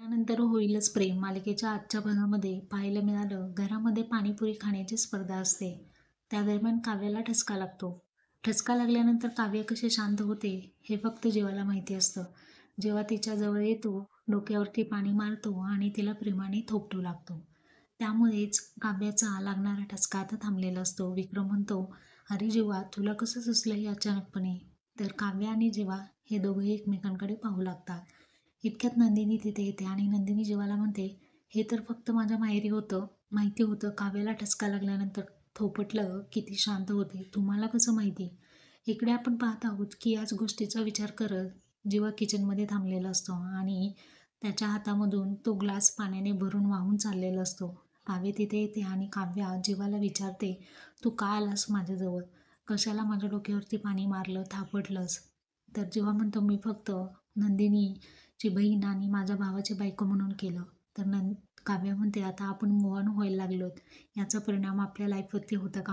त्यानंतर होईलच प्रेम मालिकेच्या आजच्या भागामध्ये पाहायला मिळालं, घरामध्ये पाणीपुरी खाण्याची स्पर्धा असते. त्या दरम्यान काव्याला ठसका लागतो. ठसका लागल्यानंतर काव्य कसे शांत होते हे फक्त जीवाला माहिती असतं. जेव्हा तिच्या जवळ येतो, डोक्यावरती पाणी मारतो आणि तिला प्रेमाने थोपटू लागतो. त्यामुळेच काव्याचा लागणारा ठसका आता थांबलेला असतो. विक्रम म्हणतो, "अरे जीवा, तुला कसं सुचलं हे अचानकपणे?" तर काव्य आणि जीवा हे दोघंही एकमेकांकडे पाहू लागतात. इतक्यात नंदिनी तिथे येते आणि नंदिनी जीवाला म्हणते, "हे तर फक्त माझ्या माहेरी होतं. माहिती होतं काव्याला ठसका लागल्यानंतर थोपटलं किती शांत होते. तुम्हाला कसं माहिती?" इकडे आपण पाहत आहोत की याच गोष्टीचा विचार करत जीवा किचनमध्ये थांबलेला असतो आणि त्याच्या हातामधून तो ग्लास पाण्याने भरून वाहून चाललेला असतो. काव्य तिथे येते आणि काव्या जीवाला विचारते, "तू का आलास माझ्याजवळ? कशाला माझ्या डोक्यावरती पाणी मारलं, थापटलंस?" तर जीवा म्हणतो, "मी फक्त नंदिनीची बहीण आणि माझ्या भावाची बायको म्हणून केलं." तर काव्य म्हणते, "आता आपण मूव्ह ऑन व्हायला लागलोत. याचा परिणाम आपल्या लाईफवरती होता का?"